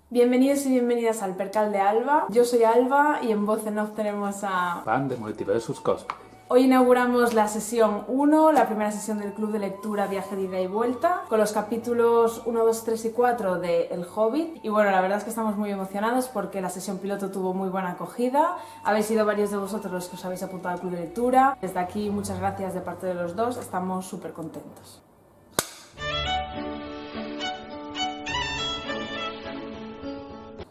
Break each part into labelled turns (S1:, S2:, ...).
S1: Bienvenidos y bienvenidas al Percal de Alba. Yo soy Alba y en voz en off tenemos a...
S2: Fan de Multiversus Cosplay.
S1: Hoy inauguramos la sesión 1, la primera sesión del Club de Lectura Viaje de Ida y Vuelta, con los capítulos 1, 2, 3 y 4 de El Hobbit. Y bueno, la verdad es que estamos muy emocionados porque la sesión piloto tuvo muy buena acogida. Habéis sido varios de vosotros los que os habéis apuntado al Club de Lectura. Desde aquí, muchas gracias de parte de los dos. Estamos súper contentos.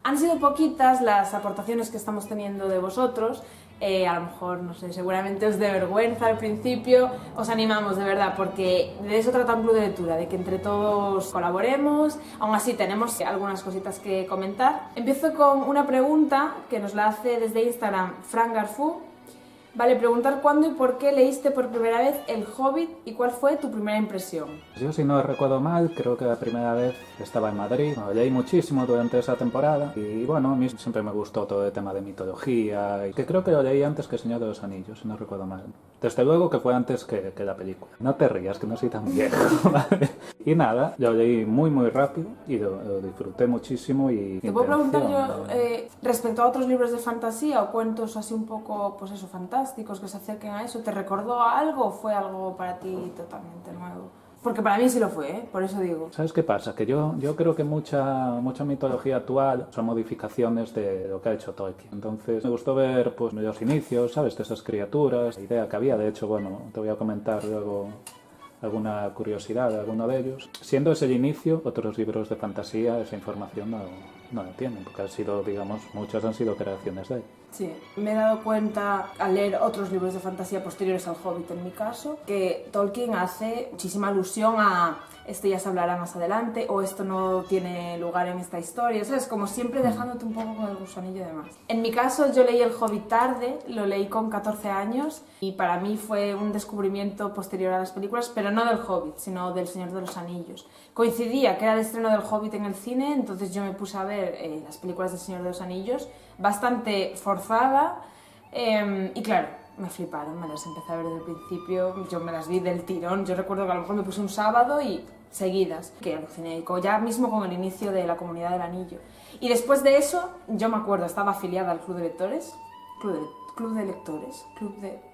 S1: Han sido poquitas las aportaciones que estamos teniendo de vosotros. A lo mejor, no sé, seguramente os dé vergüenza al principio. Os animamos de verdad, porque de eso trata un club de lectura, de que entre todos colaboremos. Aún así tenemos algunas cositas que comentar. Empiezo con una pregunta que nos la hace desde Instagram Fran Garfú. Vale, preguntar cuándo y por qué leíste por primera vez El Hobbit y cuál fue tu primera impresión.
S2: Yo, si no recuerdo mal, creo que la primera vez estaba en Madrid. Lo leí muchísimo durante esa temporada y bueno, a mí siempre me gustó todo el tema de mitología y que creo que lo leí antes que El Señor de los Anillos, si no recuerdo mal. Desde luego que fue antes que la película. No te rías, que no soy tan viejo, ¿vale? Y nada, lo leí muy rápido y lo disfruté muchísimo y...
S1: ¿Te puedo preguntar yo, respecto a otros libros de fantasía o cuentos así un poco, pues eso, fantásticos que se acerquen a eso, ¿te recordó a algo o fue algo para ti totalmente nuevo? Porque para mí sí lo fue, ¿eh? Por eso digo.
S2: ¿Sabes qué pasa? Que yo creo que mucha mitología actual son modificaciones de lo que ha hecho Tolkien. Entonces me gustó ver pues los inicios, ¿sabes? De esas criaturas, la idea que había. De hecho, bueno, te voy a comentar luego alguna curiosidad de alguno de ellos. Siendo ese el inicio, otros libros de fantasía esa información no la tienen, porque han sido, digamos, muchas han sido creaciones de él.
S1: Sí, me he dado cuenta al leer otros libros de fantasía posteriores al Hobbit en mi caso, que Tolkien hace muchísima alusión a esto ya se hablará más adelante o esto no tiene lugar en esta historia, ¿sabes? Como siempre dejándote un poco con el gusanillo de más. En mi caso yo leí El Hobbit tarde, lo leí con 14 años y para mí fue un descubrimiento posterior a las películas, pero no del Hobbit, sino del Señor de los Anillos. Coincidía que era el estreno del Hobbit en el cine, entonces yo me puse a ver las películas del Señor de los Anillos, bastante forzada y claro, me fliparon, me las empecé a ver desde el principio, yo me las vi del tirón, yo recuerdo que a lo mejor me puse un sábado y seguidas, que aluciné, ya mismo con el inicio de la Comunidad del Anillo. Y después de eso, yo me acuerdo, estaba afiliada al Club de Lectores, Club de Lectores,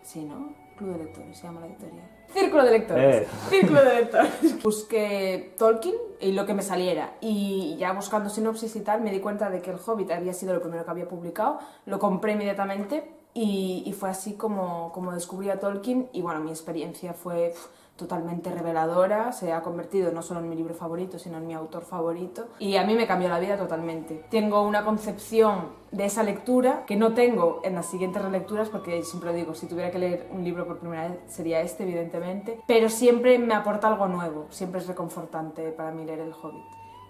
S1: sí, ¿no? Club de Lectores, se llama la editorial. Círculo de Lectores, Círculo de Lectores. Busqué Tolkien y lo que me saliera, y ya buscando sinopsis y tal, me di cuenta de que El Hobbit había sido lo primero que había publicado, lo compré inmediatamente, y fue así como descubrí a Tolkien, y bueno, mi experiencia fue totalmente reveladora, se ha convertido no solo en mi libro favorito, sino en mi autor favorito, y a mí me cambió la vida totalmente. Tengo una concepción de esa lectura que no tengo en las siguientes relecturas, porque siempre lo digo, si tuviera que leer un libro por primera vez sería este, evidentemente, pero siempre me aporta algo nuevo, siempre es reconfortante para mí leer El Hobbit.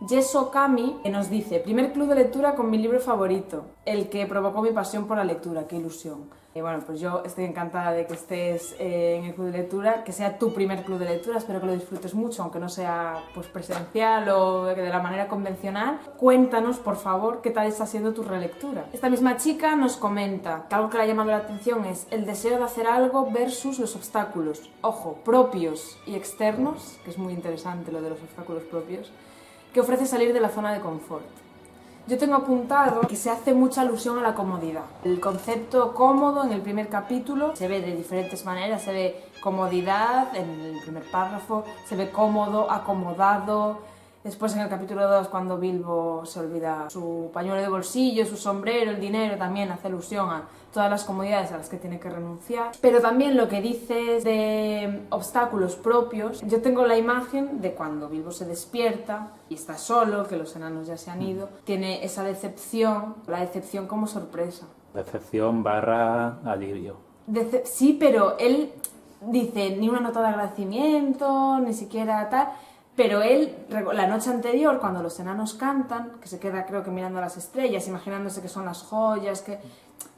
S1: Yeso Kami nos dice: primer club de lectura con mi libro favorito, el que provocó mi pasión por la lectura, qué ilusión. Y bueno, pues yo estoy encantada de que estés en el club de lectura, que sea tu primer club de lectura, espero que lo disfrutes mucho, aunque no sea pues presencial o de la manera convencional. Cuéntanos, por favor, qué tal está siendo tu relectura. Esta misma chica nos comenta que algo que le ha llamado la atención es el deseo de hacer algo versus los obstáculos, ojo, propios y externos, que es muy interesante lo de los obstáculos propios, que ofrece salir de la zona de confort. Yo tengo apuntado que se hace mucha alusión a la comodidad. El concepto cómodo en el primer capítulo se ve de diferentes maneras, se ve comodidad en el primer párrafo, se ve cómodo, acomodado. Después en el capítulo 2, cuando Bilbo se olvida su pañuelo de bolsillo, su sombrero, el dinero, también hace alusión a todas las comodidades a las que tiene que renunciar. Pero también lo que dices de obstáculos propios, yo tengo la imagen de cuando Bilbo se despierta y está solo, que los enanos ya se han ido, tiene esa decepción, la decepción como sorpresa.
S2: Decepción barra alivio.
S1: Sí, pero él dice ni una nota de agradecimiento, ni siquiera tal... Pero él, la noche anterior, cuando los enanos cantan, que se queda creo que mirando las estrellas, imaginándose que son las joyas, que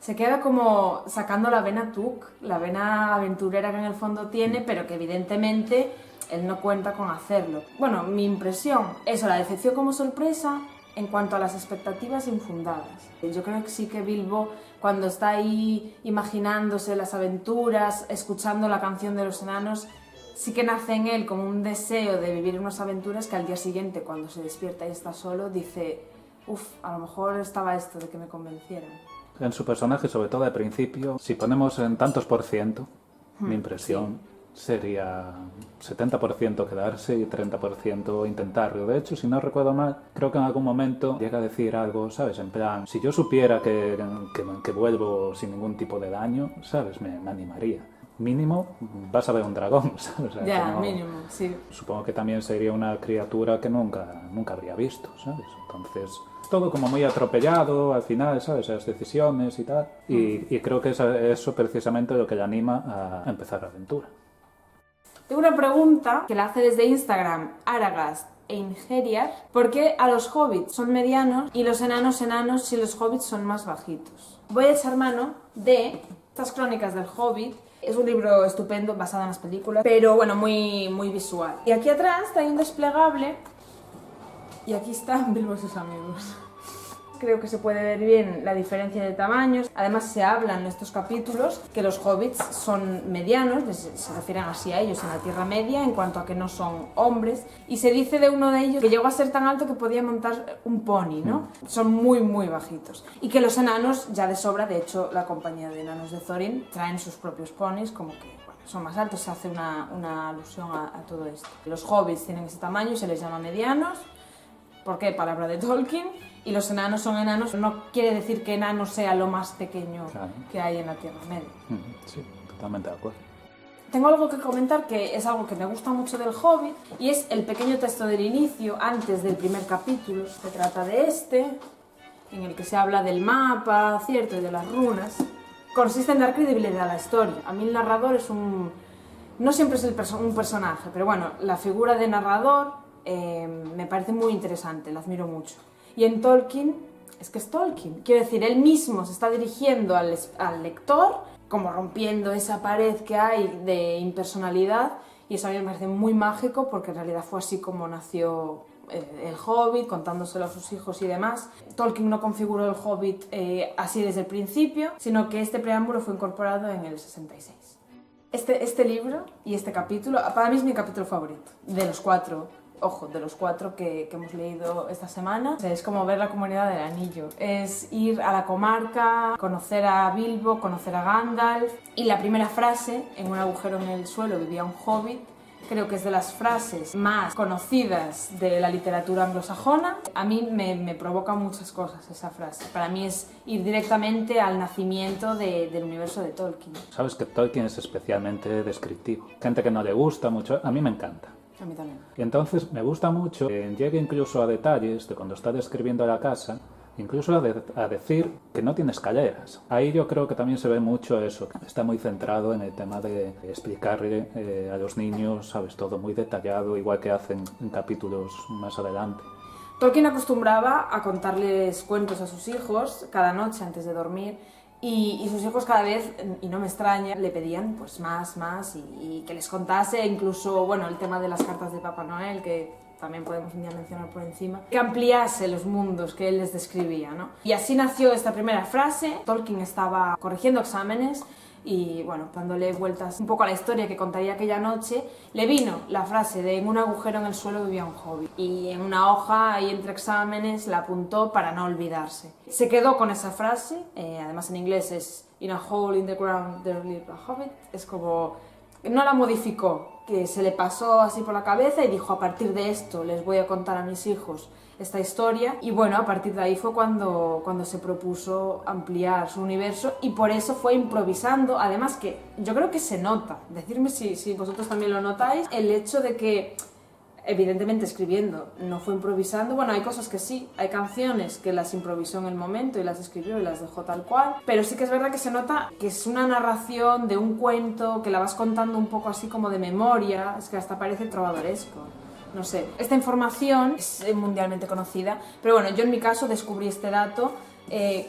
S1: se queda como sacando la vena Tuk, la vena aventurera que en el fondo tiene, pero que evidentemente él no cuenta con hacerlo. Bueno, mi impresión, eso, la decepción como sorpresa en cuanto a las expectativas infundadas. Yo creo que sí que Bilbo, cuando está ahí imaginándose las aventuras, escuchando la canción de los enanos, sí que nace en él como un deseo de vivir unas aventuras que al día siguiente, cuando se despierta y está solo, dice: a lo mejor estaba esto de que me convencieran.
S2: En su personaje, sobre todo al principio, si ponemos en tantos por ciento, mi impresión sería 70% quedarse y 30% intentarlo. De hecho, si no recuerdo mal, creo que en algún momento llega a decir algo, ¿sabes? En plan, si yo supiera que vuelvo sin ningún tipo de daño, ¿sabes? Me animaría. Mínimo vas a ver un dragón, ¿sabes? O sea,
S1: Ya,
S2: no,
S1: mínimo, sí.
S2: supongo que también sería una criatura que nunca habría visto, ¿sabes? Entonces, todo como muy atropellado al final, ¿sabes? Las decisiones y tal. Y creo que es eso precisamente lo que le anima a empezar la aventura.
S1: Tengo una pregunta que la hace desde Instagram Aragast e Ingeriar. ¿Por qué a los hobbits son medianos y los enanos si los hobbits son más bajitos? Voy a echar mano de estas crónicas del Hobbit. Es un libro estupendo, basado en las películas, pero bueno, muy, muy visual. Y aquí atrás hay un desplegable y aquí están Bilbo y sus amigos. Creo que se puede ver bien la diferencia de tamaños. Además se habla en estos capítulos que los hobbits son medianos, se refieren así a ellos en la Tierra Media, en cuanto a que no son hombres. Y se dice de uno de ellos que llegó a ser tan alto que podía montar un pony, ¿no? Son muy, muy bajitos. Y que los enanos ya de sobra, de hecho la compañía de enanos de Thorin traen sus propios ponis, como que son más altos, se hace una alusión a todo esto. Los hobbits tienen ese tamaño y se les llama medianos. ¿Por qué? Palabra de Tolkien. Y los enanos son enanos. No quiere decir que enano sea lo más pequeño que hay en la Tierra Media.
S2: Sí, totalmente de acuerdo.
S1: Tengo algo que comentar que es algo que me gusta mucho del Hobbit y es el pequeño texto del inicio, antes del primer capítulo. Se trata de en el que se habla del mapa, ¿cierto? Y de las runas. Consiste en dar credibilidad a la historia. A mí el narrador es no siempre es un personaje, pero bueno, la figura de narrador me parece muy interesante, la admiro mucho. Y en Tolkien, es que es Tolkien, quiero decir, él mismo se está dirigiendo al lector, como rompiendo esa pared que hay de impersonalidad, y eso a mí me parece muy mágico, porque en realidad fue así como nació el Hobbit, contándoselo a sus hijos y demás. Tolkien no configuró el Hobbit así desde el principio, sino que este preámbulo fue incorporado en el 66. Este libro y este capítulo, para mí es mi capítulo favorito, de los cuatro. Ojo, de los cuatro que hemos leído esta semana. O sea, es como ver la Comunidad del Anillo. Es ir a la comarca, conocer a Bilbo, conocer a Gandalf. Y la primera frase, en un agujero en el suelo vivía un hobbit, creo que es de las frases más conocidas de la literatura anglosajona. A mí me provoca muchas cosas esa frase. Para mí es ir directamente al nacimiento del universo de Tolkien.
S2: Sabes que Tolkien es especialmente descriptivo. Gente que no le gusta mucho, a mí me encanta.
S1: A mí también.
S2: Y entonces me gusta mucho que llegue incluso a detalles de cuando está describiendo la casa, incluso a decir que no tiene escaleras. Ahí yo creo que también se ve mucho eso. Está muy centrado en el tema de explicarle a los niños, sabes, todo muy detallado, igual que hacen en capítulos más adelante.
S1: Tolkien acostumbraba a contarles cuentos a sus hijos cada noche antes de dormir. Y sus hijos cada vez, y no me extraña, le pedían pues más y que les contase incluso, bueno, el tema de las cartas de Papá Noel, que también podemos un día mencionar por encima, que ampliase los mundos que él les describía, ¿no? Y así nació esta primera frase. Tolkien estaba corrigiendo exámenes y, bueno, dándole vueltas un poco a la historia que contaría aquella noche, le vino la frase de en un agujero en el suelo vivía un hobbit. Y en una hoja ahí entre exámenes la apuntó para no olvidarse. Se quedó con esa frase, además en inglés es in a hole in the ground there lived a hobbit. Es como, no la modificó, que se le pasó así por la cabeza y dijo, a partir de esto les voy a contar a mis hijos esta historia. Y bueno, a partir de ahí fue cuando se propuso ampliar su universo y por eso fue improvisando. Además que yo creo que se nota, decidme si vosotros también lo notáis, el hecho de que evidentemente escribiendo no fue improvisando. Bueno, hay cosas que sí, hay canciones que las improvisó en el momento y las escribió y las dejó tal cual, pero sí que es verdad que se nota que es una narración de un cuento que la vas contando un poco así como de memoria, es que hasta parece trovadoresco. No sé, esta información es mundialmente conocida, pero bueno, yo en mi caso descubrí este dato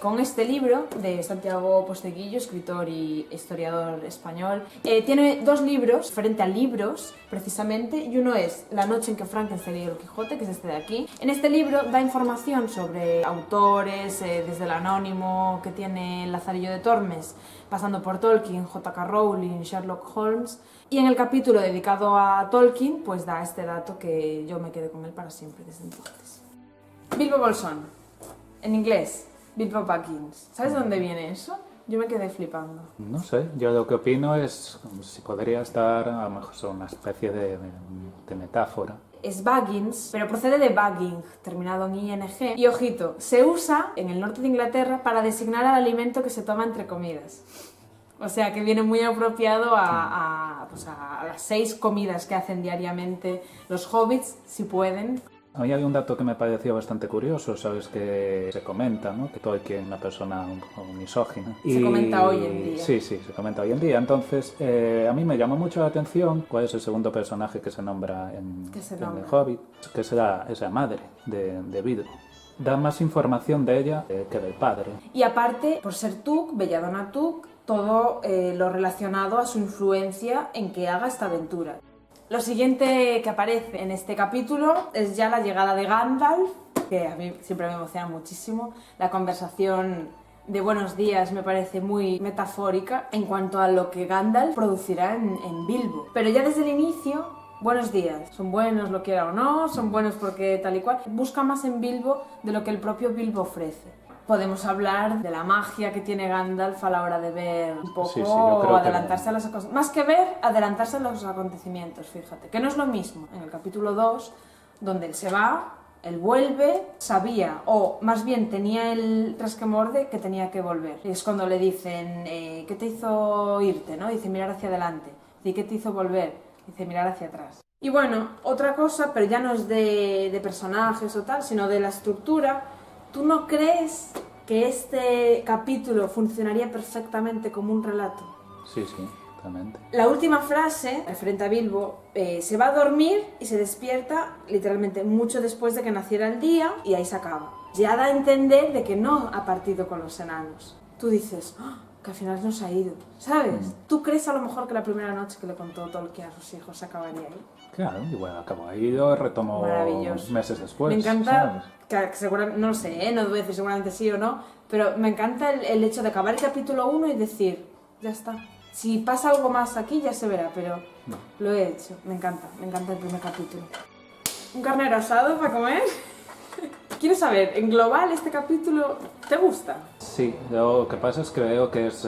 S1: con este libro de Santiago Posteguillo, escritor y historiador español. Tiene dos libros, frente a libros precisamente, y uno es La noche en que Frankenstein y el Quijote, que es este de aquí. En este libro da información sobre autores, desde el anónimo que tiene Lazarillo de Tormes, pasando por Tolkien, J.K. Rowling, Sherlock Holmes. Y en el capítulo dedicado a Tolkien, pues da este dato que yo me quedé con él para siempre desde entonces. Bilbo Bolsón. En inglés, Bilbo Baggins. ¿Sabes de dónde viene eso? Yo me quedé flipando.
S2: No sé, yo lo que opino es si podría estar a lo mejor una especie de metáfora.
S1: Es Baggins, pero procede de bagging, terminado en ing. Y ojito, se usa en el norte de Inglaterra para designar al alimento que se toma entre comidas. O sea que viene muy apropiado a las 6 comidas que hacen diariamente los hobbits, si pueden.
S2: A mí hay un dato que me pareció bastante curioso, sabes que se comenta, ¿no? Que Tolkien es una persona un poco misógina.
S1: Se comenta hoy en día.
S2: Sí, se comenta hoy en día. Entonces, a mí me llamó mucho la atención cuál es el segundo personaje que se nombra en El Hobbit, que es la madre de Bilbo. Da más información de ella que del padre.
S1: Y aparte, por ser Tuk, belladona Tuk, todo lo relacionado a su influencia en que haga esta aventura. Lo siguiente que aparece en este capítulo es ya la llegada de Gandalf, que a mí siempre me emociona muchísimo. La conversación de buenos días me parece muy metafórica en cuanto a lo que Gandalf producirá en Bilbo. Pero ya desde el inicio, buenos días. Son buenos, lo quiera o no, son buenos porque tal y cual. Busca más en Bilbo de lo que el propio Bilbo ofrece. Podemos hablar de la magia que tiene Gandalf a la hora de ver un poco o adelantarse a las cosas. Más que ver, adelantarse a los acontecimientos, fíjate. Que no es lo mismo en el capítulo 2, donde él se va, él vuelve, sabía, o más bien tenía el resquemor de que tenía que volver. Y es cuando le dicen, ¿qué te hizo irte? ¿No? Dice, mirar hacia adelante. ¿Y qué te hizo volver? Dice, mirar hacia atrás. Y bueno, otra cosa, pero ya no es de personajes o tal, sino de la estructura. ¿Tú no crees que este capítulo funcionaría perfectamente como un relato?
S2: Sí, totalmente.
S1: La última frase, referente a Bilbo, se va a dormir y se despierta literalmente mucho después de que naciera el día y ahí se acaba. Ya da a entender de que no ha partido con los enanos. Tú dices, que al final no se ha ido, ¿sabes? ¿Tú crees a lo mejor que la primera noche que le contó Tolkien a sus hijos se acabaría ahí?
S2: Claro, y bueno, acabó ahí y lo retomó meses después.
S1: Me encanta, que seguramente, no lo sé, no voy a decir seguramente sí o no, pero me encanta el hecho de acabar el capítulo 1 y decir, ya está. Si pasa algo más aquí ya se verá, pero no. Lo he hecho. Me encanta el primer capítulo. ¿Un carnero asado para comer? Quiero saber, en global, este capítulo, ¿te gusta?
S2: Sí, lo que pasa es que veo que es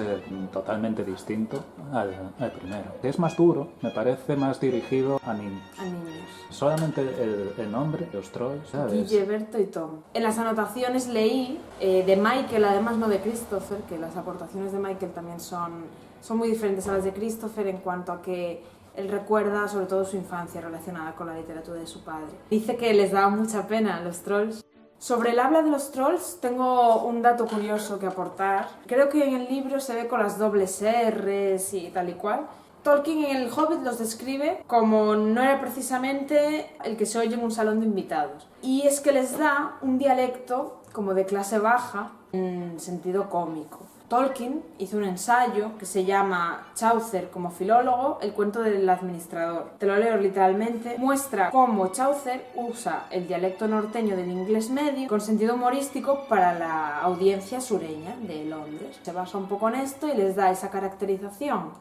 S2: totalmente distinto al primero. Es más duro, me parece más dirigido a niños.
S1: A niños.
S2: Solamente el nombre, los trolls, ¿sabes?
S1: Guille, Berto y Tom. En las anotaciones leí de Michael, además no de Christopher, que las aportaciones de Michael también son muy diferentes a las de Christopher en cuanto a que él recuerda sobre todo su infancia relacionada con la literatura de su padre. Dice que les daba mucha pena a los trolls. Sobre el habla de los trolls tengo un dato curioso que aportar. Creo que en el libro se ve con las dobles R's y tal y cual. Tolkien en El Hobbit los describe como no era precisamente el que se oye en un salón de invitados. Y es que les da un dialecto como de clase baja en sentido cómico. Tolkien hizo un ensayo que se llama Chaucer como filólogo, el cuento del administrador. Te lo leo literalmente. Muestra cómo Chaucer usa el dialecto norteño del inglés medio con sentido humorístico para la audiencia sureña de Londres. Se basa un poco en esto y les da esa caracterización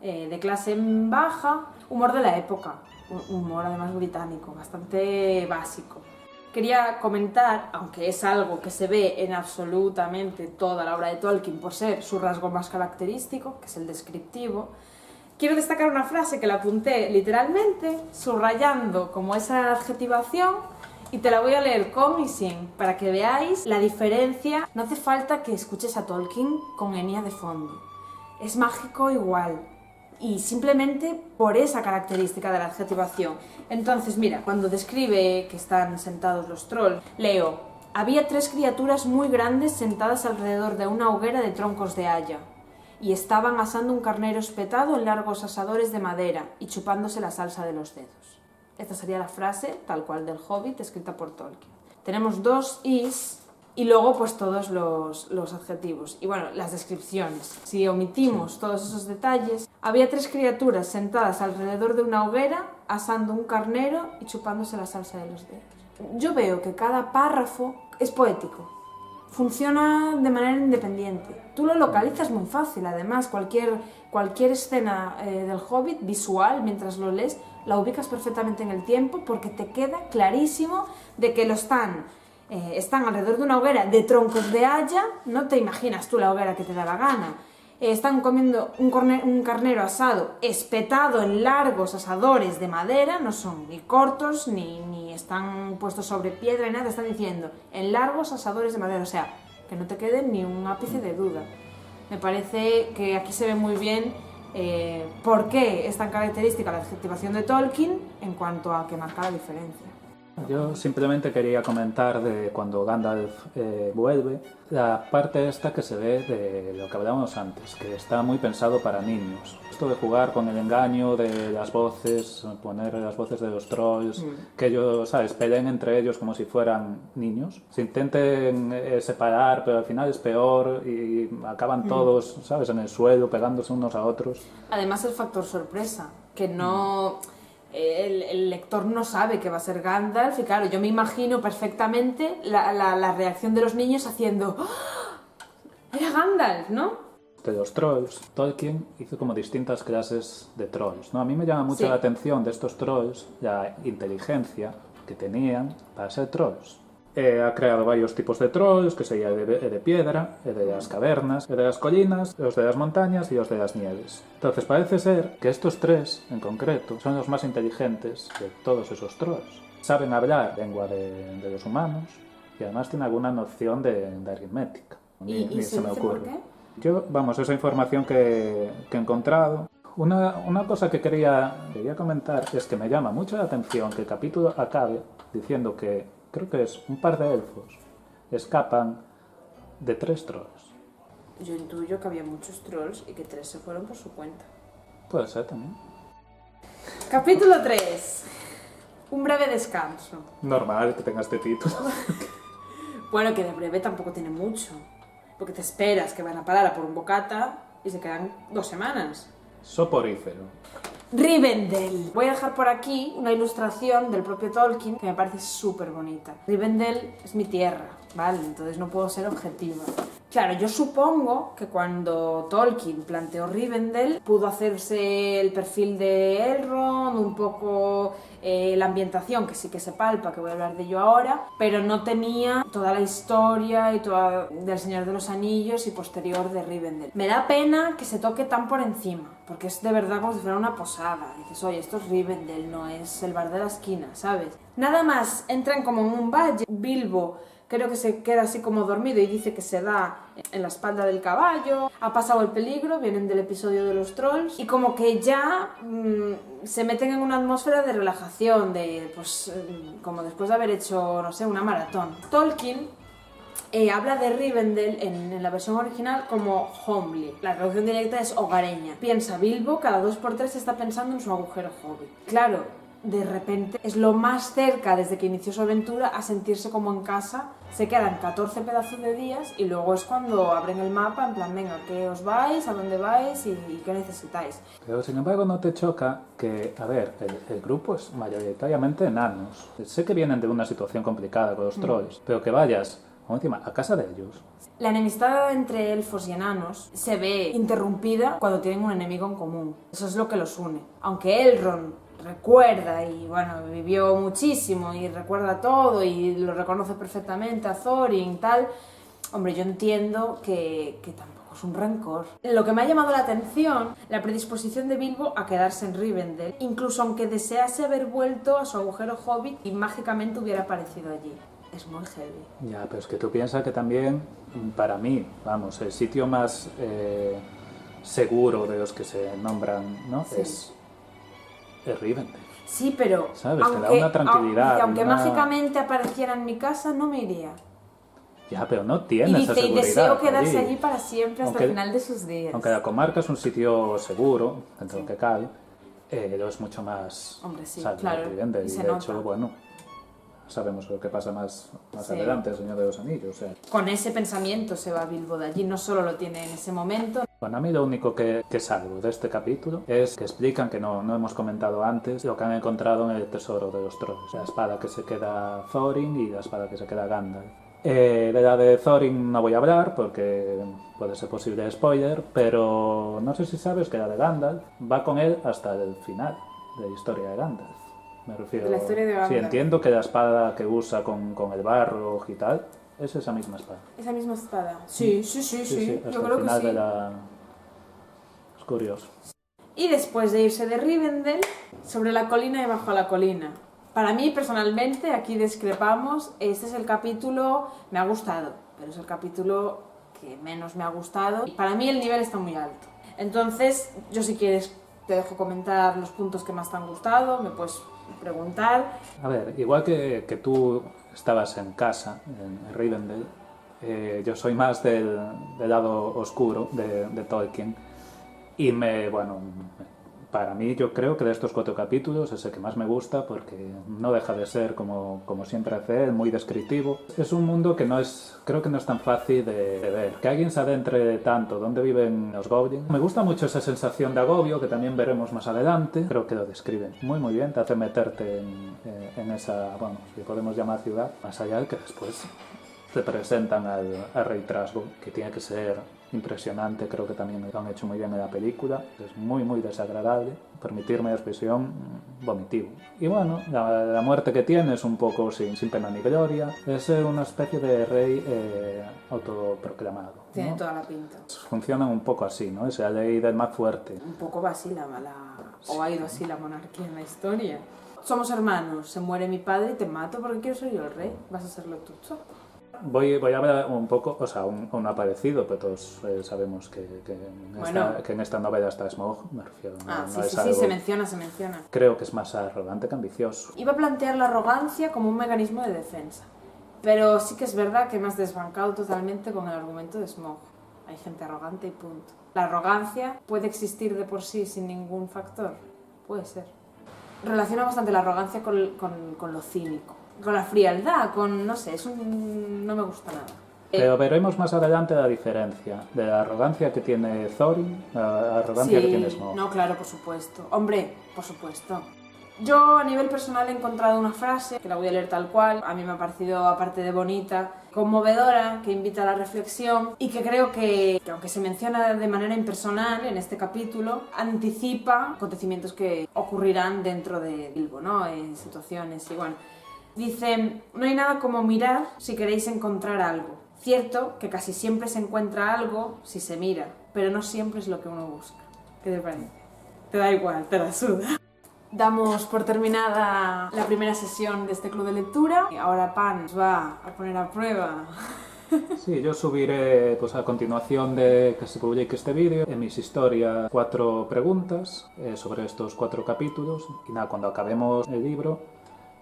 S1: de clase baja, humor de la época, humor además británico, bastante básico. Quería comentar, aunque es algo que se ve en absolutamente toda la obra de Tolkien por ser su rasgo más característico, que es el descriptivo, quiero destacar una frase que la apunté literalmente, subrayando como esa adjetivación, y te la voy a leer con y sin, para que veáis la diferencia. No hace falta que escuches a Tolkien con Enya de fondo. Es mágico igual. Y simplemente por esa característica de la adjetivación. Entonces, mira, cuando describe que están sentados los trolls, leo: había 3 criaturas muy grandes sentadas alrededor de una hoguera de troncos de haya, y estaban asando un carnero espetado en largos asadores de madera y chupándose la salsa de los dedos. Esta sería la frase, tal cual del Hobbit, escrita por Tolkien. Tenemos 2 is y luego pues todos los adjetivos. Y bueno, las descripciones. Si omitimos todos esos detalles, había 3 criaturas sentadas alrededor de una hoguera, asando un carnero y chupándose la salsa de los dedos. Yo veo que cada párrafo es poético. Funciona de manera independiente. Tú lo localizas muy fácil, además. Cualquier escena del Hobbit visual, mientras lo lees, la ubicas perfectamente en el tiempo porque te queda clarísimo de que lo están están alrededor de una hoguera de troncos de haya, no te imaginas tú la hoguera que te da la gana. Están comiendo un carnero asado espetado en largos asadores de madera, no son ni cortos ni están puestos sobre piedra ni nada, están diciendo en largos asadores de madera, o sea, que no te quede ni un ápice de duda. Me parece que aquí se ve muy bien por qué es tan característica la adjetivación de Tolkien en cuanto a que marca la diferencia.
S2: Yo simplemente quería comentar de cuando Gandalf vuelve, la parte esta que se ve de lo que hablábamos antes, que está muy pensado para niños. Esto de jugar con el engaño de las voces, poner las voces de los trolls, que ellos, ¿sabes?, peleen entre ellos como si fueran niños. Se intenten separar, pero al final es peor y acaban todos, ¿sabes?, en el suelo, pegándose unos a otros.
S1: Además el factor sorpresa, que no... El lector no sabe que va a ser Gandalf y claro, yo me imagino perfectamente la reacción de los niños haciendo ¡oh! ¡Era Gandalf!, ¿no?
S2: De los trolls, Tolkien hizo como distintas clases de trolls, ¿no? A mí me llama mucho la atención de estos trolls la inteligencia que tenían para ser trolls. Ha creado varios tipos de trolls, que sería de piedra, de las cavernas, de las colinas, los de las montañas y los de las nieves. Entonces parece ser que estos tres, en concreto, son los más inteligentes de todos esos trolls. Saben hablar lengua de los humanos y además tienen alguna noción de aritmética.
S1: ¿Y se me ocurre? ¿Por qué?
S2: Yo, esa información que he encontrado. Una cosa que quería comentar es que me llama mucho la atención que el capítulo acabe diciendo que creo que es un par de elfos escapan de 3 trolls.
S1: Yo intuyo que había muchos trolls y que 3 se fueron por su cuenta.
S2: Puede ser también.
S1: Capítulo 3. Un breve descanso.
S2: Normal que tenga este título.
S1: Bueno, que de breve tampoco tiene mucho. Porque te esperas que van a parar a por un bocata y se quedan 2 semanas.
S2: Soporífero.
S1: Rivendell. Voy a dejar por aquí una ilustración del propio Tolkien que me parece súper bonita. Rivendell es mi tierra, ¿vale? Entonces no puedo ser objetiva. Claro, yo supongo que cuando Tolkien planteó Rivendell pudo hacerse el perfil de Elrond, un poco la ambientación, que sí que se palpa, que voy a hablar de ello ahora, pero no tenía toda la historia y toda del Señor de los Anillos y posterior de Rivendell. Me da pena que se toque tan por encima, porque es de verdad como si fuera una posada. Dices, oye, esto es Rivendell, no es el bar de la esquina, ¿sabes? Nada más entran como en un valle, Bilbo creo que se queda así como dormido y dice que se da en la espalda del caballo, ha pasado el peligro, vienen del episodio de los trolls y como que ya se meten en una atmósfera de relajación, de pues como después de haber hecho, no sé, una maratón. Tolkien habla de Rivendell en la versión original como homely. La traducción directa es hogareña. Piensa Bilbo, cada 2x3 está pensando en su agujero hobbit. Claro, de repente es lo más cerca desde que inició su aventura a sentirse como en casa. Se quedan 14 pedazos de días y luego es cuando abren el mapa en plan, venga, ¿qué os vais? ¿A dónde vais? ¿Y qué necesitáis?
S2: Pero sin embargo no te choca que, a ver, el grupo es mayoritariamente enanos. Sé que vienen de una situación complicada con los trolls, pero que vayas encima a casa de ellos.
S1: La enemistad entre elfos y enanos se ve interrumpida cuando tienen un enemigo en común. Eso es lo que los une. Aunque Elrond recuerda y bueno, vivió muchísimo y recuerda todo y lo reconoce perfectamente a Thorin y tal, hombre, yo entiendo que tampoco es un rencor. Lo que me ha llamado la atención, la predisposición de Bilbo a quedarse en Rivendell, incluso aunque desease haber vuelto a su agujero hobbit y mágicamente hubiera aparecido allí. Es muy heavy.
S2: Ya, pero es que tú piensas que también, para mí, vamos, el sitio más seguro de los que se nombran, ¿no?
S1: Sí.
S2: Es Rivendell.
S1: Sí, pero
S2: ¿sabes? Te da una tranquilidad.
S1: Aunque mágicamente apareciera en mi casa, no me iría.
S2: Ya, pero no tiene esa seguridad.
S1: Y deseo quedarse allí para siempre hasta el final de sus días.
S2: Aunque la comarca es un sitio seguro, dentro de lo que cabe, es mucho más...
S1: Hombre, sí,
S2: ¿sabes?
S1: claro.
S2: Rivendell.
S1: Y
S2: Y
S1: se
S2: de
S1: nota.
S2: hecho, bueno, sabemos lo que pasa más
S1: Sí.
S2: adelante, el Señor de los Anillos. O sea.
S1: Con ese pensamiento se va Bilbo de allí, no solo lo tiene en ese momento.
S2: Bueno, a mí lo único que salvo de este capítulo es que explican, que no hemos comentado antes, lo que han encontrado en el tesoro de los trolls. La espada que se queda Thorin y la espada que se queda Gandalf. De la de Thorin no voy a hablar porque puede ser posible spoiler, pero no sé si sabes que la de Gandalf va con él hasta el final de la historia de Gandalf. Me refiero...
S1: De la historia de Gandalf.
S2: Sí, entiendo que la espada que usa con el barro y tal es esa misma espada.
S1: Esa misma espada. Sí.
S2: Hasta
S1: Yo
S2: el
S1: creo que
S2: final
S1: sí.
S2: de la... Es curioso.
S1: Y después de irse de Rivendell, sobre la colina y bajo la colina. Para mí, personalmente, aquí discrepamos. Este es el capítulo... Me ha gustado, pero es el capítulo que menos me ha gustado. Y para mí el nivel está muy alto. Entonces, yo si quieres te dejo comentar los puntos que más te han gustado, me puedes preguntar.
S2: A ver, igual que tú estabas en casa, en Rivendell, yo soy más del lado oscuro de Tolkien. Y para mí yo creo que de estos 4 capítulos es el que más me gusta porque no deja de ser, como siempre hace él, muy descriptivo. Es un mundo que creo que no es tan fácil de ver. Que alguien se adentre tanto dónde viven los goblins. Me gusta mucho esa sensación de agobio que también veremos más adelante. Creo que lo describen muy bien, te hace meterte en esa, si podemos llamar ciudad, más allá de que después te presentan al rey Trasgo, que tiene que ser impresionante, creo que también lo han hecho muy bien en la película, es muy desagradable, permitirme la expresión, vomitivo. Y bueno, la muerte que tiene es un poco sin pena ni gloria, es una especie de rey autoproclamado, ¿no?
S1: Tiene toda la pinta.
S2: Funcionan un poco así, ¿no? Es la ley del más fuerte.
S1: Un poco va así o ha ido así la monarquía en la historia. Somos hermanos, se muere mi padre y te mato porque quiero ser yo el rey, vas a serlo tú.
S2: Voy a hablar un poco, un aparecido, pero todos sabemos que en esta novela está Smaug, me refiero.
S1: Sí, se menciona.
S2: Creo que es más arrogante que ambicioso.
S1: Iba a plantear la arrogancia como un mecanismo de defensa, pero sí que es verdad que me has desbancado totalmente con el argumento de Smaug. Hay gente arrogante y punto. ¿La arrogancia puede existir de por sí sin ningún factor? Puede ser. Relaciona bastante la arrogancia con lo cínico. Con la frialdad, no sé, no me gusta nada.
S2: Pero veremos más adelante la diferencia de la arrogancia que tiene Thorin a la arrogancia que tiene Smaug.
S1: No, claro, por supuesto. Hombre, por supuesto. Yo a nivel personal he encontrado una frase, que la voy a leer tal cual, a mí me ha parecido, aparte de bonita, conmovedora, que invita a la reflexión y que creo que aunque se menciona de manera impersonal en este capítulo, anticipa acontecimientos que ocurrirán dentro de Bilbo, ¿no? En situaciones y bueno... Dice, no hay nada como mirar si queréis encontrar algo. Cierto que casi siempre se encuentra algo si se mira, pero no siempre es lo que uno busca. ¿Qué te parece? Te da igual, te la suda. Damos por terminada la primera sesión de este club de lectura. Ahora Pan nos va a poner a prueba.
S2: Sí, yo subiré a continuación de que se publique este vídeo en mis historias 4 preguntas sobre estos 4 capítulos. Y nada, cuando acabemos el libro,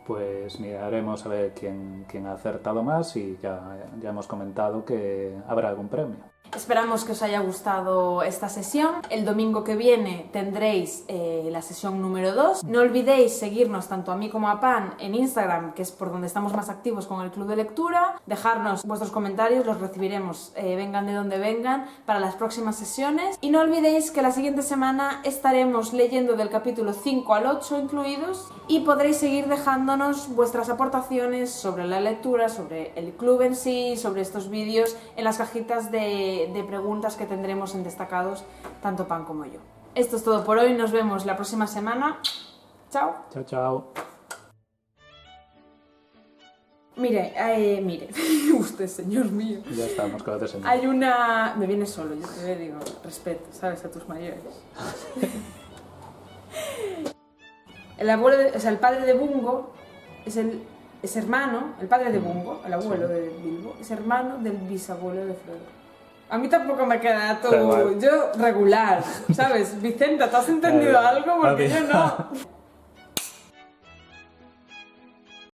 S2: pues miraremos a ver quién ha acertado más y ya hemos comentado que habrá algún premio.
S1: Esperamos que os haya gustado esta sesión. El domingo que viene tendréis la sesión número 2. No olvidéis seguirnos tanto a mí como a Pan en Instagram, que es por donde estamos más activos con el club de lectura. Dejarnos vuestros comentarios, los recibiremos, vengan de donde vengan, para las próximas sesiones. Y no olvidéis que la siguiente semana estaremos leyendo del capítulo 5 al 8 incluidos y podréis seguir dejándonos vuestras aportaciones sobre la lectura, sobre el club en sí, sobre estos vídeos en las cajitas de preguntas que tendremos en destacados, tanto Pan como yo. Esto es todo por hoy, nos vemos la próxima semana. Chao.
S2: Chao.
S1: Mire, usted, señor mío.
S2: Ya estamos con la señor.
S1: Hay una... Me viene solo, yo te digo, respeto, ¿sabes? A tus mayores. El padre de Bungo es hermano, el padre de Bungo, el abuelo de Bilbo, es hermano del bisabuelo de Frodo. A mí tampoco me queda todo, yo regular, ¿sabes? Vicenta, ¿te has entendido algo? Porque yo no.